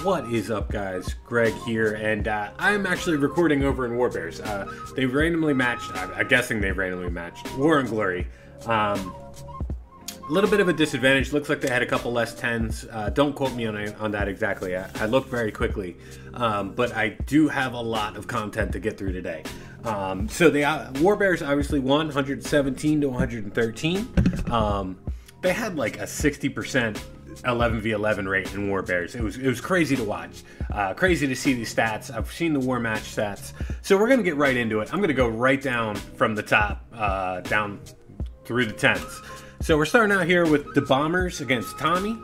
What is up, guys? Greg here, and I'm actually recording over in Warbears. They randomly matched, I'm guessing they randomly matched, War and Glory. A little bit of a disadvantage. Looks like they had a couple less 10s. Don't quote me on that exactly. I looked very quickly, but I do have a lot of content to get through today. So the Warbears obviously won 117 to 113. They had like a 60% 11v11 rate in Warbears. It was crazy to watch. Crazy to see these stats. I've seen the War match stats. So we're gonna get right into it. I'm gonna go right down from the top, down through the 10s. So we're starting out here with the Bombers against Tommy.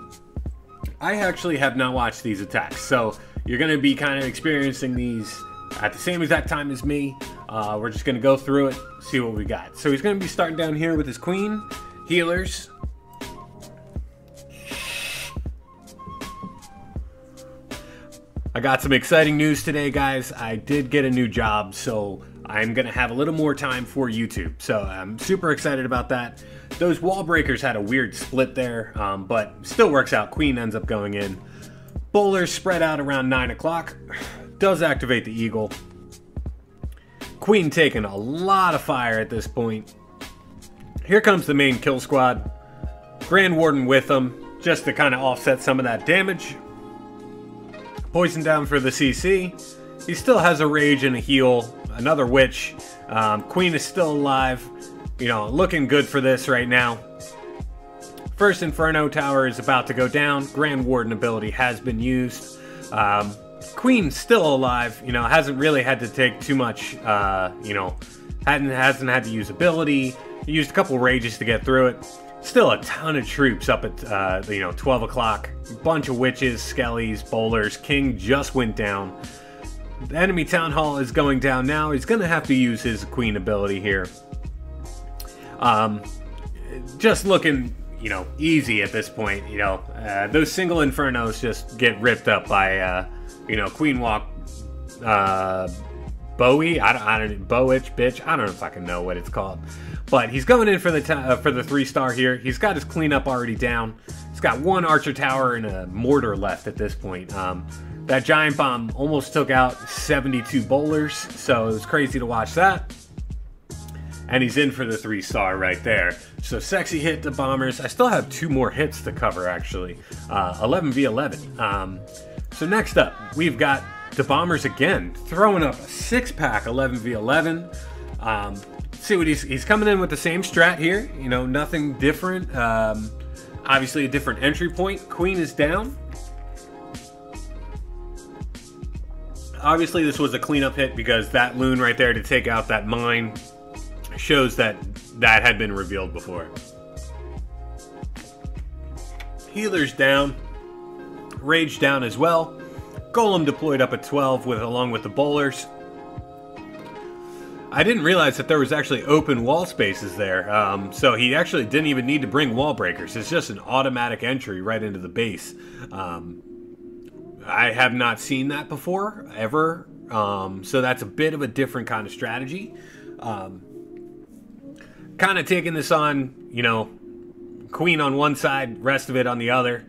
I actually have not watched these attacks, so you're gonna be kind of experiencing these at the same exact time as me. We're just gonna go through it, see what we got. So he's gonna be starting down here with his Queen, healers. I got some exciting news today, guys. I did get a new job, so I'm gonna have a little more time for YouTube. So I'm super excited about that. Those wall breakers had a weird split there, but still works out. Queen ends up going in. Bowlers spread out around 9 o'clock. Does activate the Eagle. Queen taking a lot of fire at this point. Here comes the main kill squad. Grand Warden with them, just to kind of offset some of that damage. Poison down for the CC. He still has a rage and a heal. Another witch. Queen is still alive. You know, looking good for this right now. First Inferno Tower is about to go down. Grand Warden ability has been used. Queen still alive. You know, hasn't really had to take too much. You know, hasn't had to use ability. He used a couple rages to get through it. Still a ton of troops up at, you know, 12 o'clock. Bunch of witches, skellies, bowlers. King just went down. The enemy town hall is going down now. He's going to have to use his Queen ability here. Just looking, you know, easy at this point. You know, those single Infernos just get ripped up by, you know, Queen Walk, Bowie. I don't Bowitch, bitch. I don't fucking know what it's called. But he's going in for the 3-star here. He's got his cleanup already down. He's got one archer tower and a mortar left at this point. That giant bomb almost took out 72 bowlers, so it was crazy to watch that. And he's in for the 3-star right there. So sexy hit to Bombers. I still have 2 more hits to cover, actually. 11v11. So next up, we've got the Bombers again, throwing up a 6-pack 11v11. See what he's coming in with the same strat here. You know, nothing different. Obviously a different entry point. Queen is down. Obviously this was a cleanup hit because that loon right there to take out that mine shows that that had been revealed before. Healers down. Rage down as well. Golem deployed up at 12 along with the bowlers. I didn't realize that there was actually open wall spaces there, so he actually didn't even need to bring wall breakers. It's just an automatic entry right into the base. I have not seen that before, ever, so that's a bit of a different kind of strategy. Kind of taking this on, you know, Queen on one side, rest of it on the other.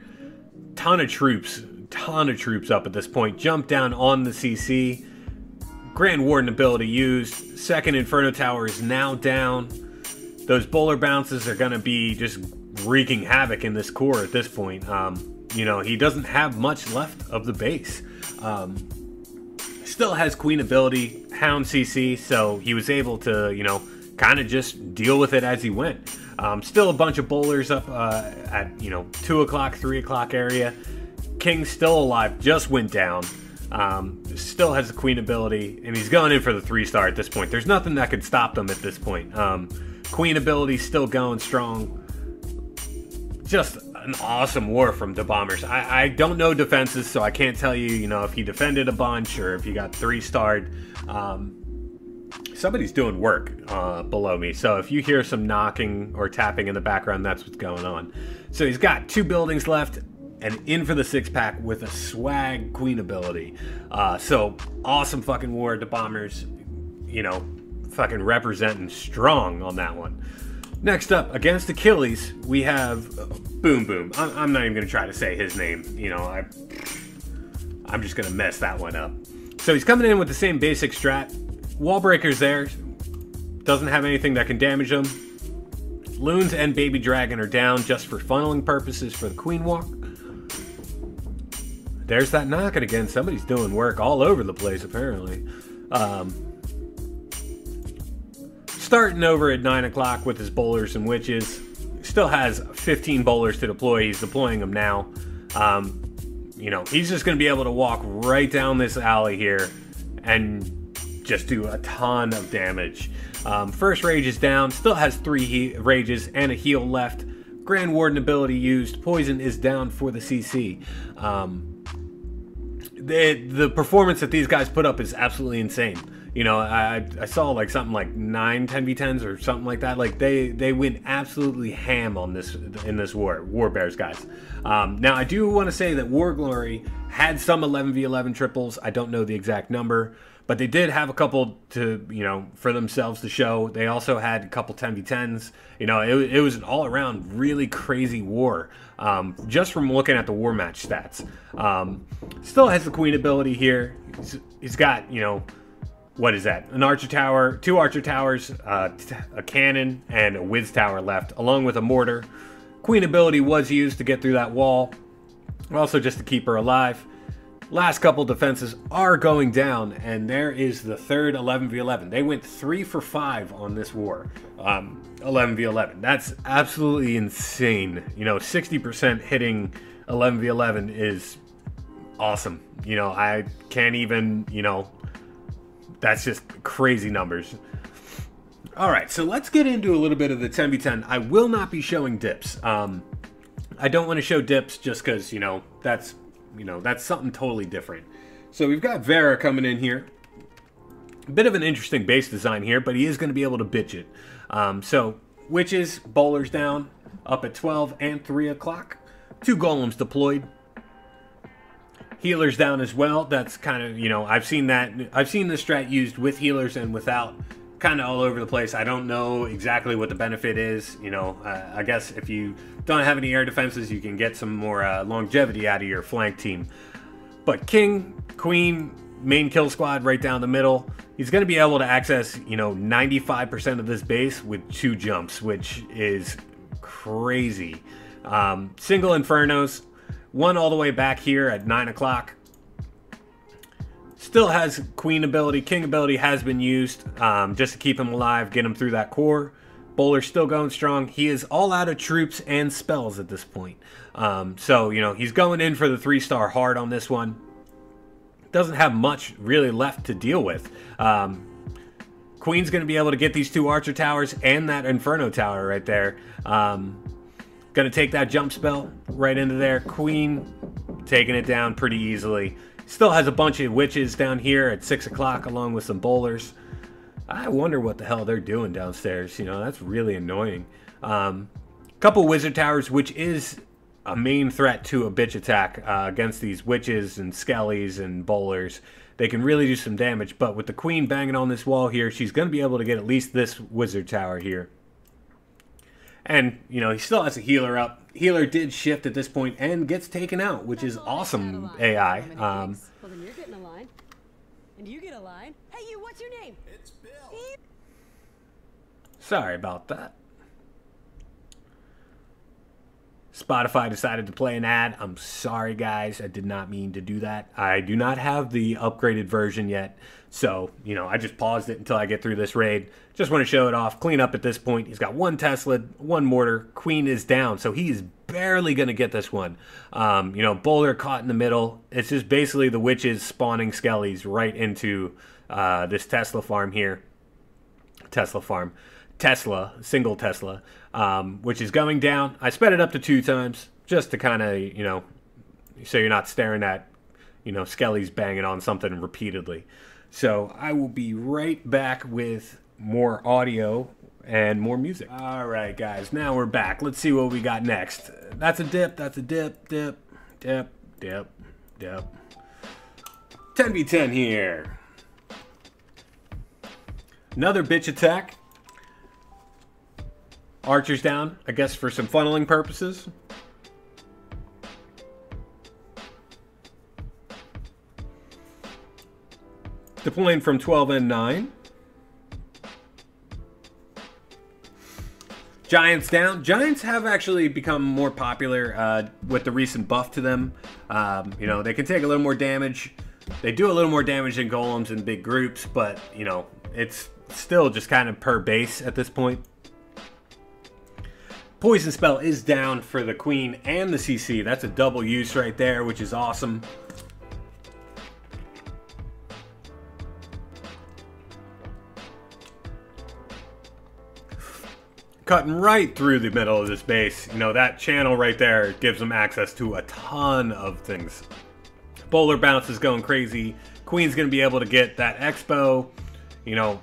Ton of troops up at this point. Jump down on the CC. Grand Warden ability used. Second Inferno Tower is now down. Those bowler bounces are going to be just wreaking havoc in this core at this point. You know, he doesn't have much left of the base. Still has Queen ability, Hound CC, so he was able to, you know, kind of just deal with it as he went. Still a bunch of bowlers up at, you know, 2 o'clock, 3 o'clock area. King's still alive, just went down. Still has the Queen ability, and he's going in for the 3-star at this point. There's nothing that could stop them at this point. Queen ability still going strong. Just an awesome war from the Bombers. I don't know defenses, so I can't tell you, you know, if he defended a bunch or if he got 3-starred. Somebody's doing work below me, so if you hear some knocking or tapping in the background, that's what's going on. So he's got 2 buildings left and in for the 6-pack with a swag Queen ability. So awesome fucking war. The Bombers, you know, fucking representing strong on that one. Next up, against Achilles, we have Boom Boom. I'm not even going to try to say his name. You know, I'm just going to mess that one up. So he's coming in with the same basic strat. Wall breakers there. Doesn't have anything that can damage them. Loons and Baby Dragon are down just for funneling purposes for the Queen Walk. There's that knocking again. Somebody's doing work all over the place, apparently. Starting over at 9 o'clock with his bowlers and witches. Still has 15 bowlers to deploy. He's deploying them now. You know, he's just going to be able to walk right down this alley here and just do a ton of damage. First rage is down. Still has 3 rages and a heal left. Grand Warden ability used. Poison is down for the CC. The performance that these guys put up is absolutely insane. You know, I saw like something like 9 10v10s or something like that. Like they went absolutely ham on this in this war bears guys. Now I do want to say that War Glory had some 11v11 triples. I don't know the exact number, but they did have a couple to, you know, for themselves to show. They also had a couple 10v10s. You know, it was an all-around really crazy war. Just from looking at the war match stats. Still has the Queen ability here. He's got, you know, what is that? An Archer Tower, 2 Archer Towers, a Cannon, and a Wiz Tower left, along with a Mortar. Queen ability was used to get through that wall, also just to keep her alive. Last couple defenses are going down, and there is the third 11v11. They went 3 for 5 on this war. 11v11. That's absolutely insane. You know, 60% hitting 11v11 is awesome. You know, I can't even, you know, that's just crazy numbers. All right, so let's get into a little bit of the 10v10. I will not be showing dips. I don't want to show dips just because, you know, that's something totally different. So we've got Vera coming in here. A bit of an interesting base design here, but he is going to be able to bitch it. So witches, bowlers down, up at 12 and 3 o'clock. 2 golems deployed. Healers down as well. That's kind of, you know, I've seen this strat used with healers and without, kind of all over the place. I don't know exactly what the benefit is. You know, I guess if you don't have any air defenses, you can get some more longevity out of your flank team. But King, Queen, main kill squad right down the middle. He's going to be able to access, you know, 95% of this base with 2 jumps, which is crazy. Single Infernos. 1 all the way back here at 9 o'clock. Still has Queen ability. King ability has been used just to keep him alive, get him through that core. Bowler's still going strong. He is all out of troops and spells at this point. So, you know, he's going in for the 3-star hard on this one. Doesn't have much really left to deal with. Queen's going to be able to get these 2 Archer Towers and that Inferno Tower right there. Gonna take that jump spell right into there. Queen taking it down pretty easily. Still has a bunch of witches down here at 6 o'clock along with some bowlers. I wonder what the hell they're doing downstairs. You know, that's really annoying. Couple wizard towers, which is a main threat to a bitch attack against these witches and skellies and bowlers. They can really do some damage, but with the Queen banging on this wall here, she's going to be able to get at least this wizard tower here. And, you know, he still has a healer up. Healer did shift at this point and gets taken out, which is awesome AI. Well, then you're getting a line. And you get a line. Hey, you, what's your name? It's Bill. Sorry about that. Spotify decided to play an ad. I'm sorry, guys. I did not mean to do that. I do not have the upgraded version yet. So, you know, I just paused it until I get through this raid. Just want to show it off. Clean up at this point. He's got 1 Tesla, 1 Mortar. Queen is down. So he is barely going to get this one. You know, Bowler caught in the middle. It's just basically the witches spawning skellies right into this Tesla farm here. Tesla, single Tesla, which is going down. I sped it up to 2 times just to kind of, you know, so you're not staring at, you know, skellies banging on something repeatedly. So I will be right back with more audio and more music. All right, guys, now we're back. Let's see what we got next. That's a dip. That's a dip. Dip. 10v10 here. Another bitch attack. Archers down, I guess for some funneling purposes. deploying from 12 and 9. Giants down. Giants have actually become more popular with the recent buff to them. You know, they can take a little more damage. They do a little more damage than golems in big groups, but, you know, it's still just kind of per base at this point. Poison spell is down for the queen and the CC. That's a double use right there, which is awesome. Cutting right through the middle of this base. You know, that channel right there gives them access to a ton of things. Bowler bounce is going crazy. Queen's going to be able to get that expo, you know,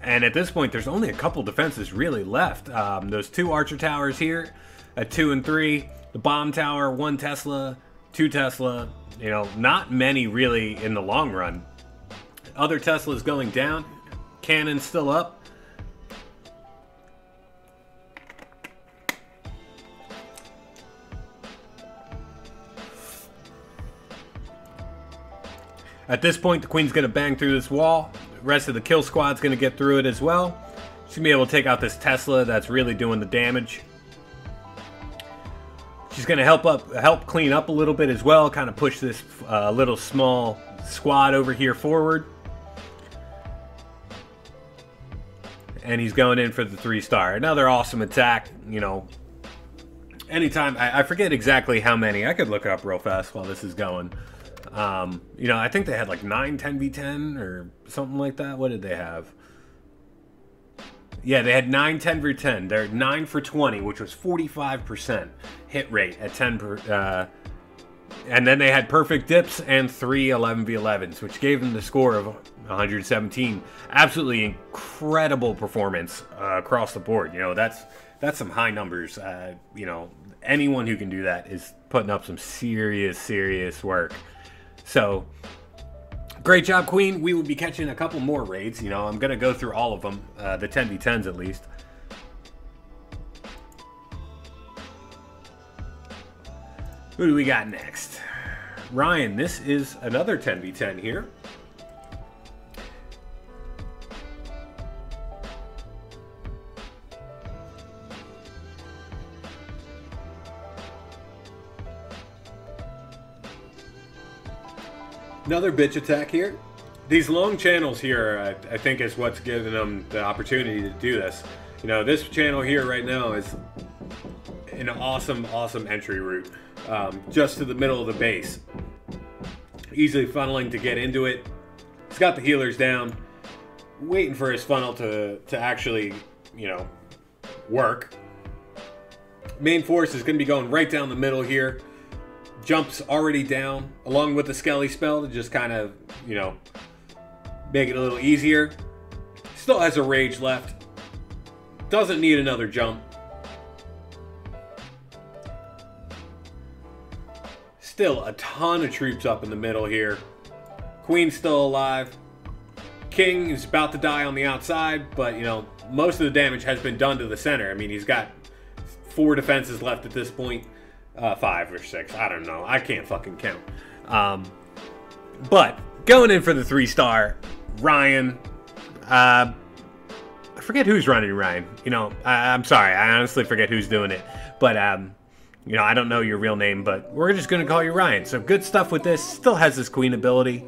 and at this point, there's only a couple defenses really left. Those 2 archer towers here at 2 and 3. The bomb tower, 1 Tesla, 2 Tesla. You know, not many really in the long run. Other Teslas going down. Cannon still up. At this point, the queen's going to bang through this wall. The rest of the kill squad's going to get through it as well. She's going to be able to take out this Tesla that's really doing the damage. She's going to help clean up a little bit as well, kind of push this little small squad over here forward. And he's going in for the 3-star. Another awesome attack, you know. Anytime, I forget exactly how many. I could look up real fast while this is going. You know, I think they had like 9 10v10 or something like that. What did they have? Yeah, they had 9 10v10. They're 9 for 20, which was 45% hit rate at 10 and then they had perfect dips and 3 11v11s, which gave them the score of 117. Absolutely incredible performance across the board. You know, that's some high numbers. You know, anyone who can do that is putting up some serious work. So, great job, Queen. We will be catching a couple more raids. You know, I'm going to go through all of them, the 10v10s at least. Who do we got next? Ryan, this is another 10v10 here. Another bitch attack here. These long channels here, I think, is what's giving them the opportunity to do this. You know, this channel here right now is an awesome entry route. Just to the middle of the base. Easily funneling to get into it. He's got the healers down. Waiting for his funnel to actually, you know, work. Main force is going to be going right down the middle here. Jumps already down, along with the Skelly spell to just kind of, you know, make it a little easier. Still has a rage left. Doesn't need another jump. Still a ton of troops up in the middle here. Queen's still alive. King is about to die on the outside, but, you know, most of the damage has been done to the center. I mean, he's got 4 defenses left at this point. 5 or 6, I don't know. I can't fucking count. But going in for the 3-star, Ryan. I forget who's running Ryan. You know, I'm sorry. I honestly forget who's doing it. But you know, I don't know your real name, but we're just gonna call you Ryan. So good stuff with this. Still has this queen ability.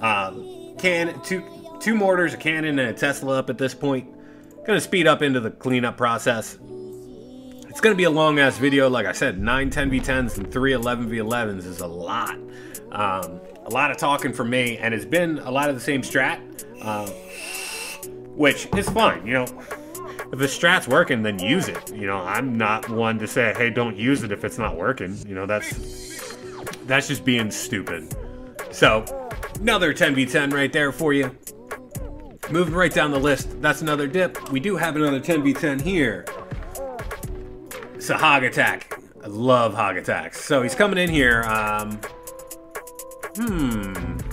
Two mortars, a cannon, and a Tesla up at this point. Gonna speed up into the cleanup process. It's going to be a long-ass video. Like I said, 9 10v10s and 3 11v11s is a lot. A lot of talking from me, and it's been a lot of the same strat, which is fine. You know, if the strat's working, then use it. You know, I'm not one to say, hey, don't use it if it's not working. You know, that's just being stupid. So, another 10v10 right there for you. Moving right down the list, that's another dip. We do have another 10v10 here. It's a hog attack. I love hog attacks. So he's coming in here.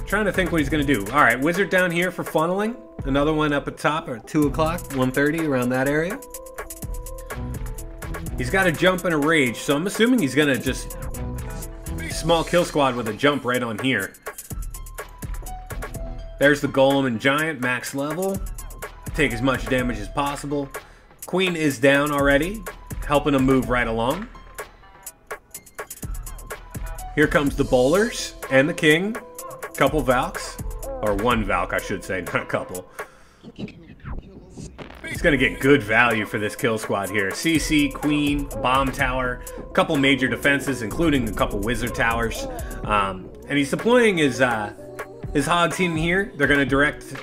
Trying to think what he's going to do. All right, wizard down here for funneling. Another one up at top at 2 o'clock, 1:30, around that area. He's got a jump and a rage, so I'm assuming he's going to just small kill squad with a jump right on here. There's the Golem and Giant, max level. Take as much damage as possible. Queen is down already, helping him move right along. Here comes the Bowlers and the King. Couple Valks. Or one Valk, I should say, not a couple. He's going to get good value for this kill squad here. CC, Queen, Bomb Tower, a couple major defenses, including a couple Wizard Towers. And he's deploying his Hogs in here. They're going to direct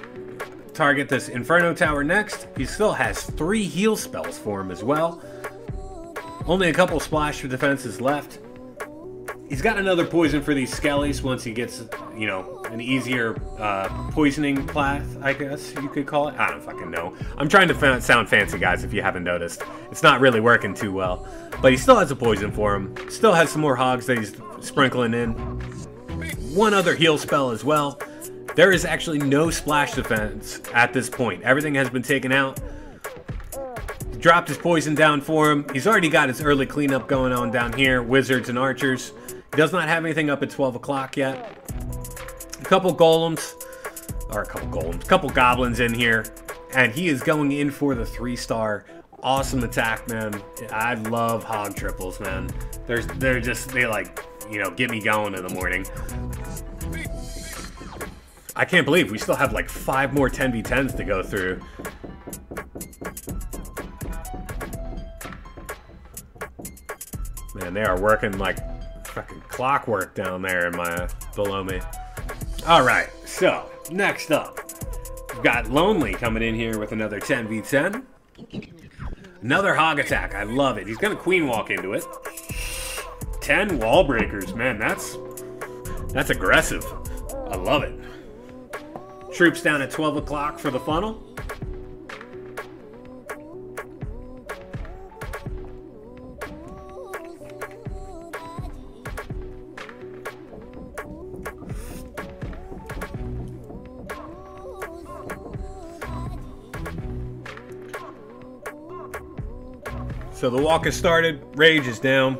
target this Inferno Tower next. He still has 3 heal spells for him as well. Only a couple splash defenses left. He's got another poison for these skellies once he gets, you know, an easier poisoning path, I guess you could call it. I don't fucking know. I'm trying to sound fancy, guys, if you haven't noticed. It's not really working too well. But he still has a poison for him. Still has some more hogs that he's sprinkling in. One other heal spell as well. There is actually no splash defense at this point. Everything has been taken out. Dropped his poison down for him. He's already got his early cleanup going on down here. Wizards and archers. He does not have anything up at 12 o'clock yet. A couple golems. Or a couple golems. A couple goblins in here. And he is going in for the 3-star. Awesome attack, man. I love hog triples, man. They like, you know, get me going in the morning. I can't believe we still have like 5 more 10v10s to go through. Man, they are working like fucking clockwork down there in my below me. Alright, so next up, we've got Lonely coming in here with another 10v10. Another hog attack. I love it. He's gonna queen walk into it. 10 wall breakers, man, that's aggressive. I love it. Troops down at 12 o'clock for the funnel. So the walk has started, rage is down.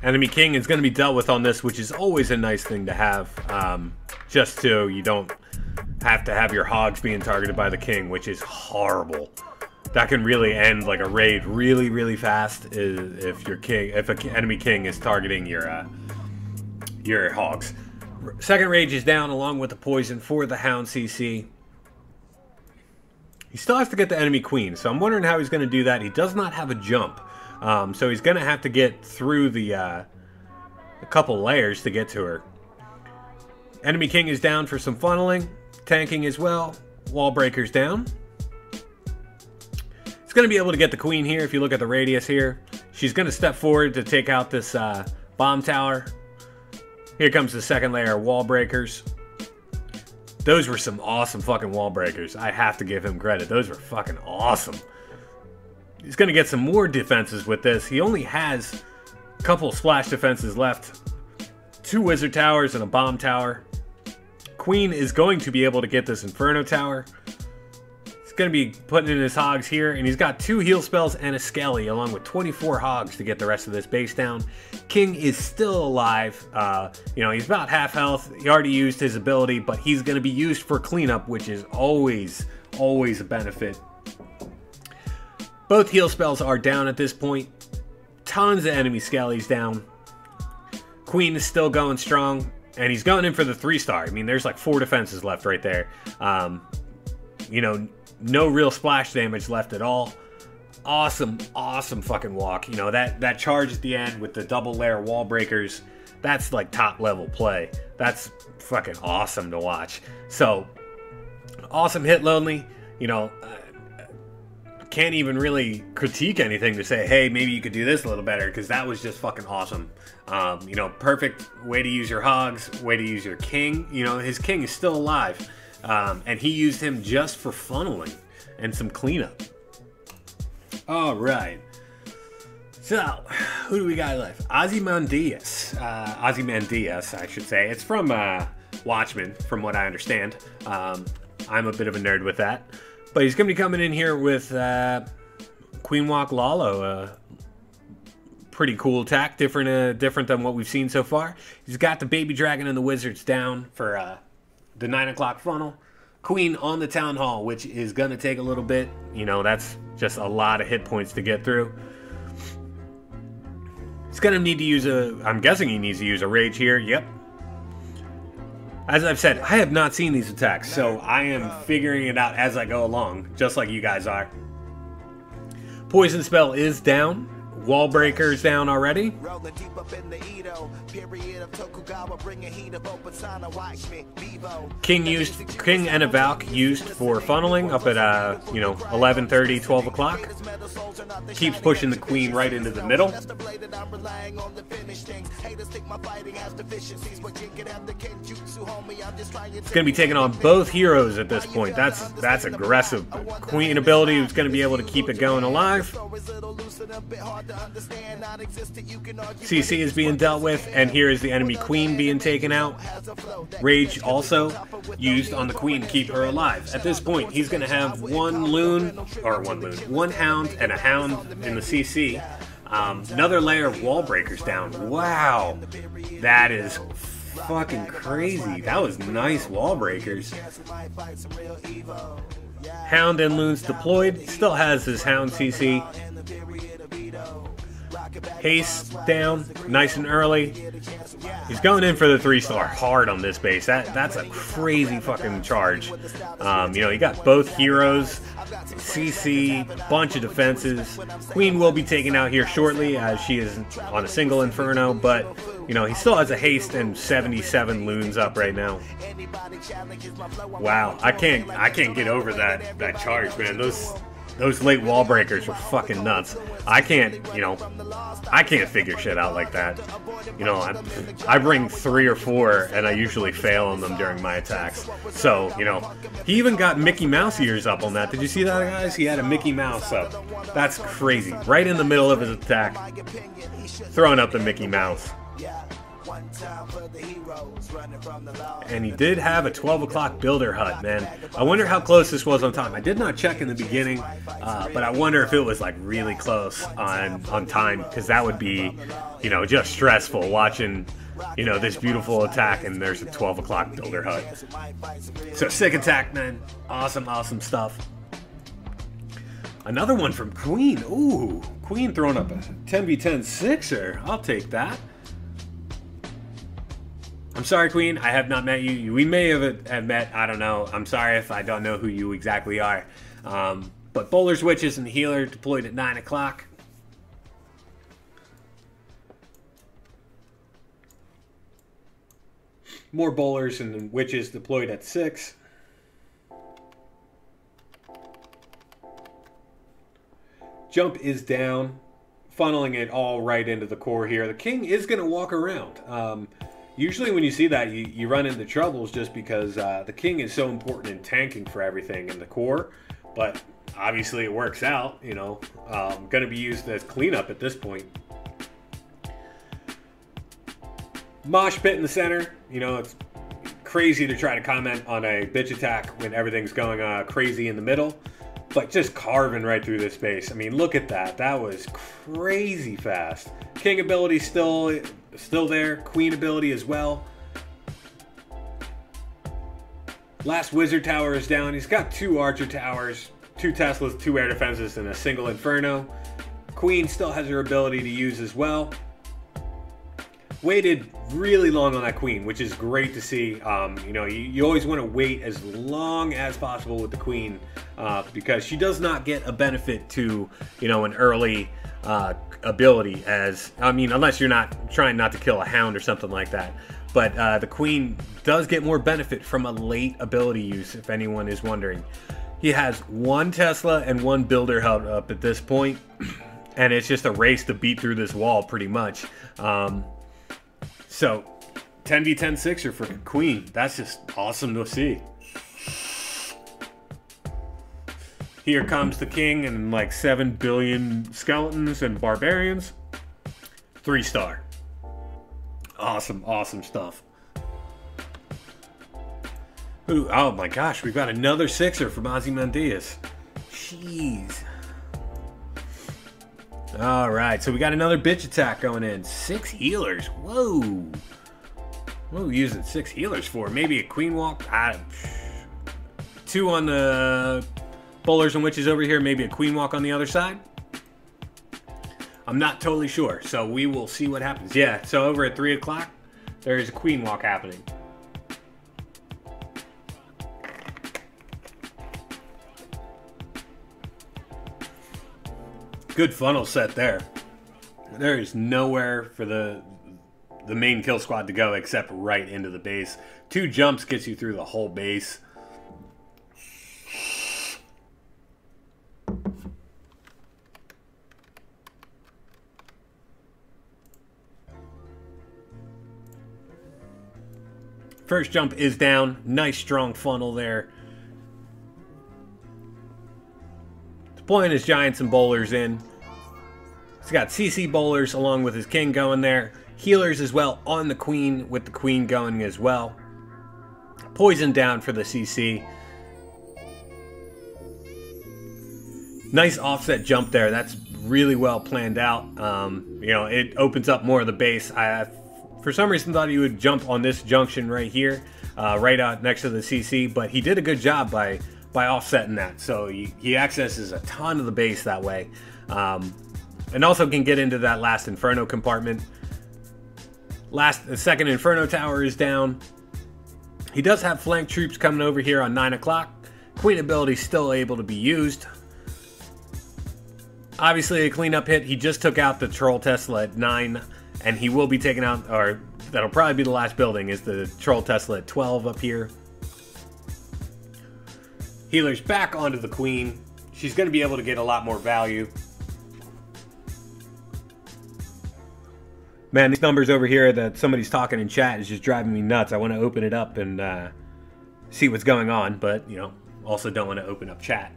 Enemy King is going to be dealt with on this, which is always a nice thing to have, just so you don't have to have your hogs being targeted by the King, which is horrible. That can really end like a raid really, really fast if an enemy King is targeting your hogs. Second rage is down along with the poison for the Hound CC. He still has to get the enemy Queen, so I'm wondering how he's going to do that. He does not have a jump. So he's going to have to get through a couple layers to get to her. Enemy King is down for some funneling. Tanking as well. Wall breakers down. He's going to be able to get the Queen here if you look at the radius here. She's going to step forward to take out this bomb tower. Here comes the second layer of wall breakers. Those were some awesome fucking wall breakers. I have to give him credit. Those were fucking awesome. He's going to get some more defenses with this. He only has a couple splash defenses left. 2 wizard towers and a bomb tower. Queen is going to be able to get this Inferno Tower. He's going to be putting in his hogs here. And he's got 2 heal spells and a skelly along with 24 hogs to get the rest of this base down. King is still alive. You know, he's about half health. He already used his ability, but he's going to be used for cleanup, which is always a benefit. Both heal spells are down at this point. Tons of enemy skellies down. Queen is still going strong. And he's going in for the 3-star. I mean, there's like 4 defenses left right there. You know, no real splash damage left at all. Awesome fucking walk. You know, that charge at the end with the double layer wall breakers, that's like top level play. That's fucking awesome to watch. So, awesome hit, Lonely. You know, can't even really critique anything to say, hey, maybe you could do this a little better, because that was just fucking awesome. You know, perfect way to use your hogs, way to use your King. You know, his King is still alive, and he used him just for funneling and some cleanup. All right. So, who do we got left? Ozymandias. Ozymandias, I should say. It's from Watchmen, from what I understand. I'm a bit of a nerd with that. But he's going to be coming in here with Queen Walk Lalo. Pretty cool attack, different than what we've seen so far. He's got the Baby Dragon and the Wizards down for the 9 o'clock funnel. Queen on the Town Hall, which is going to take a little bit. You know, that's just a lot of hit points to get through. He's going to need to use I'm guessing he needs to use a Rage here. Yep. As I've said, I have not seen these attacks, so I am figuring it out as I go along, just like you guys are. Poison Spell is down. Wall Breaker's down already. King and a Valk used for funneling up at 11:30, 12 o'clock. Keeps pushing the Queen right into the middle. It's going to be taking on both heroes at this point. That's aggressive. Queen ability is going to be able to keep it going alive. CC is being dealt with, and here is the enemy Queen being taken out. Rage also used on the Queen to keep her alive. At this point, he's going to have one Hound and a Hound in the CC. Another layer of Wall Breakers down. Wow, that is fucking crazy. That was nice Wall Breakers. Hound and Loons deployed. Still has his Hound CC. Haste down, nice and early. He's going in for the 3-star hard on this base. That's a crazy fucking charge. You got both heroes, CC, bunch of defenses. Queen will be taken out here shortly as she is on a single Inferno, but he still has a haste and 77 loons up right now. Wow, I can't get over that charge, man. Those late Wall Breakers were fucking nuts. I can't figure shit out like that. I bring 3 or 4, and I usually fail on them during my attacks. So, he even got Mickey Mouse ears up on that. Did you see that, guys? He had a Mickey Mouse up. That's crazy. Right in the middle of his attack. Throwing up the Mickey Mouse. And he did have a 12 o'clock builder hut, man. I wonder how close this was on time. I did not check in the beginning, but I wonder if it was like really close on time, because that would be, just stressful watching, this beautiful attack and there's a 12 o'clock builder hut. So sick attack, man. Awesome, awesome stuff. Another one from Queen. Ooh, Queen throwing up a 10v10 sixer. I'll take that. I'm sorry, Queen. I have not met you. We may have met. I don't know. I'm sorry if I don't know who you exactly are. But Bowlers, Witches, and the Healer deployed at 9 o'clock. More Bowlers and Witches deployed at 6. Jump is down, funneling it all right into the core here. The King is going to walk around. Usually when you see that, you run into troubles just because the King is so important in tanking for everything in the core. But obviously it works out, going to be used as cleanup at this point. Mosh pit in the center. It's crazy to try to comment on a bitch attack when everything's going crazy in the middle. But just carving right through this space. I mean, look at that. That was crazy fast. King ability still there. Queen ability as well. Last Wizard Tower is down. He's got 2 Archer Towers, 2 Teslas, 2 Air Defenses, and a single Inferno. Queen still has her ability to use as well. Waited really long on that Queen, which is great to see. You always want to wait as long as possible with the Queen because she does not get a benefit to, an early ability unless you're not trying not to kill a Hound or something like that. But the Queen does get more benefit from a late ability use, if anyone is wondering. He has 1 Tesla and 1 Builder hut up at this point, and it's just a race to beat through this wall pretty much. So, 10v10 sixer for Queen. That's just awesome to see. Here comes the King and like 7 billion skeletons and barbarians. 3-star. Awesome, awesome stuff. Ooh, oh my gosh, we've got another sixer from Ozymandias. Jeez. Alright, so we got another bitch attack going in. 6 healers. Whoa. What are we using 6 healers for? Maybe a queen walk? 2 on the bowlers and witches over here. Maybe a queen walk on the other side? I'm not totally sure, so we will see what happens. Yeah, so over at 3 o'clock, there is a queen walk happening. Good funnel set there. There is nowhere for the main kill squad to go except right into the base. 2 jumps gets you through the whole base. First jump is down. Nice strong funnel there. Deploying his giants and bowlers in. He's got CC bowlers along with his king going there. Healers as well on the queen with the queen going as well. Poison down for the CC. Nice offset jump there. That's really well planned out. You know, it opens up more of the base. I for some reason thought he would jump on this junction right here, right out next to the CC, but he did a good job by offsetting that. So he accesses a ton of the base that way. And also can get into that last Inferno compartment. The second Inferno tower is down. He does have flank troops coming over here on 9 o'clock. Queen ability still able to be used. Obviously a cleanup hit. He just took out the Troll Tesla at 9. And he will be taking out, or that'll probably be the last building, is the Troll Tesla at 12 up here. Healer's back onto the queen. She's going to be able to get a lot more value. Man, these numbers over here that somebody's talking in chat is just driving me nuts. I want to open it up and see what's going on, but, you know, also don't want to open up chat.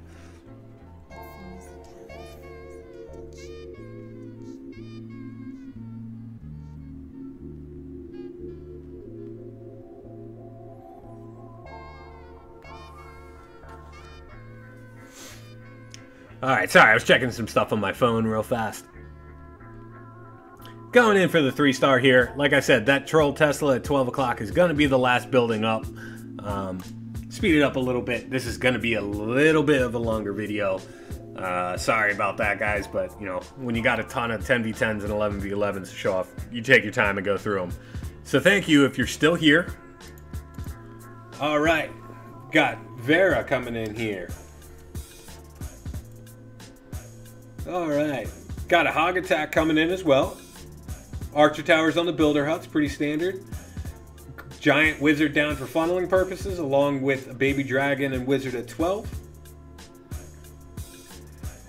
Alright, sorry, I was checking some stuff on my phone real fast. Going in for the 3-star here. Like I said, that Troll Tesla at 12 o'clock is going to be the last building up. Speed it up a little bit. This is going to be a little bit of a longer video. Sorry about that, guys, but, you know, when you got a ton of 10v10s and 11v11s to show off, you take your time and go through them. So thank you if you're still here. Alright, got Vera coming in here. Alright, got a hog attack coming in as well. Archer towers on the builder huts, pretty standard. Giant wizard down for funneling purposes, along with a baby dragon and wizard at 12.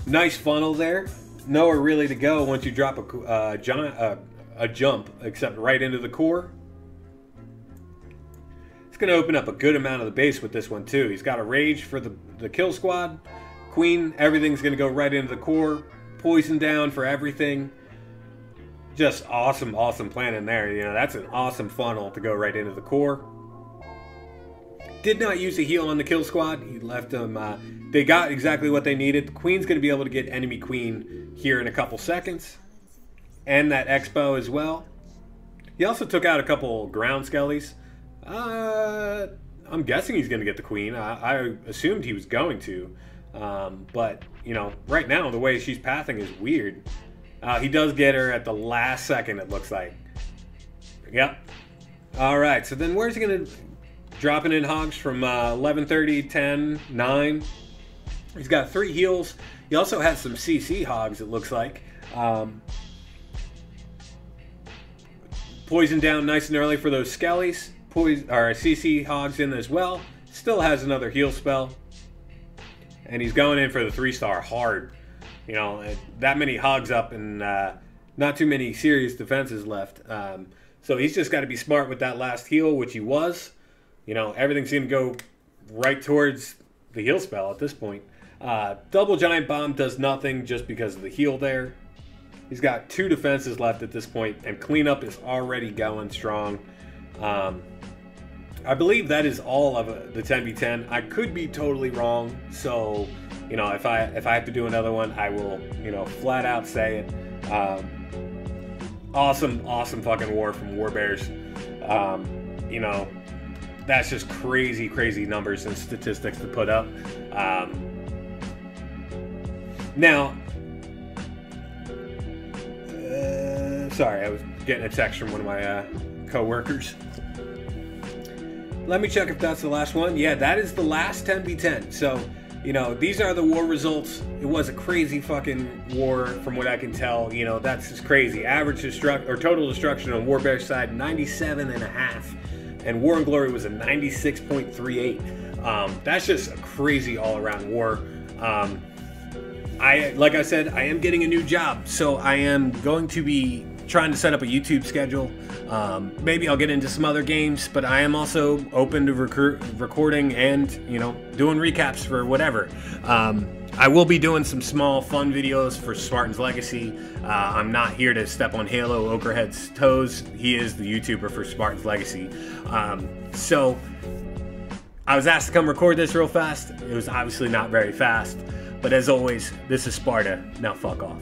Nice funnel there. Nowhere really to go once you drop a jump, except right into the core. It's going to open up a good amount of the base with this one too. He's got a rage for the kill squad. Queen, everything's going to go right into the core. Poison down for everything. Just awesome, awesome planning there. You know, that's an awesome funnel to go right into the core. Did not use a heal on the kill squad. He left them. They got exactly what they needed. The Queen's going to be able to get enemy Queen here in a couple seconds. And that Expo as well. He also took out a couple ground skellies. I'm guessing he's going to get the Queen. I assumed he was going to. But, you know, right now the way she's pathing is weird. He does get her at the last second, it looks like. Yep. Alright, so then where's he going to... Dropping in hogs from 11:30, 10, 9. He's got 3 heals. He also has some CC hogs, it looks like. Poison down nice and early for those skellies. CC hogs in as well. Still has another heal spell. And he's going in for the 3-star hard. You know, that many hogs up and not too many serious defenses left. So he's just got to be smart with that last heal, which he was. You know, everything seemed to go right towards the heal spell at this point. Double Giant Bomb does nothing just because of the heal there. He's got 2 defenses left at this point, and cleanup is already going strong. I believe that is all of the 10v10. I could be totally wrong, so you know, if I have to do another one, I will, you know, flat out say it. Awesome fucking war from War Bears. You know, that's just crazy numbers and statistics to put up. Now, sorry, I was getting a text from one of my co-workers. Let me check if that's the last one. Yeah, that is the last 10v10. So, you know, these are the war results. It was a crazy fucking war from what I can tell. You know, that's just crazy. Average total destruction on War Bear's side, 97.5. And War and Glory was a 96.38. That's just a crazy all-around war. Like I said, I am getting a new job, so I am going to be trying to set up a YouTube schedule. Maybe I'll get into some other games, but I am also open to recording and, you know, doing recaps for whatever. I will be doing some small fun videos for Spartan's Legacy. I'm not here to step on Halo Okrahead's toes. He is the YouTuber for Spartan's Legacy. So I was asked to come record this real fast. It was obviously not very fast, but as always, this is Sparta. Now fuck off.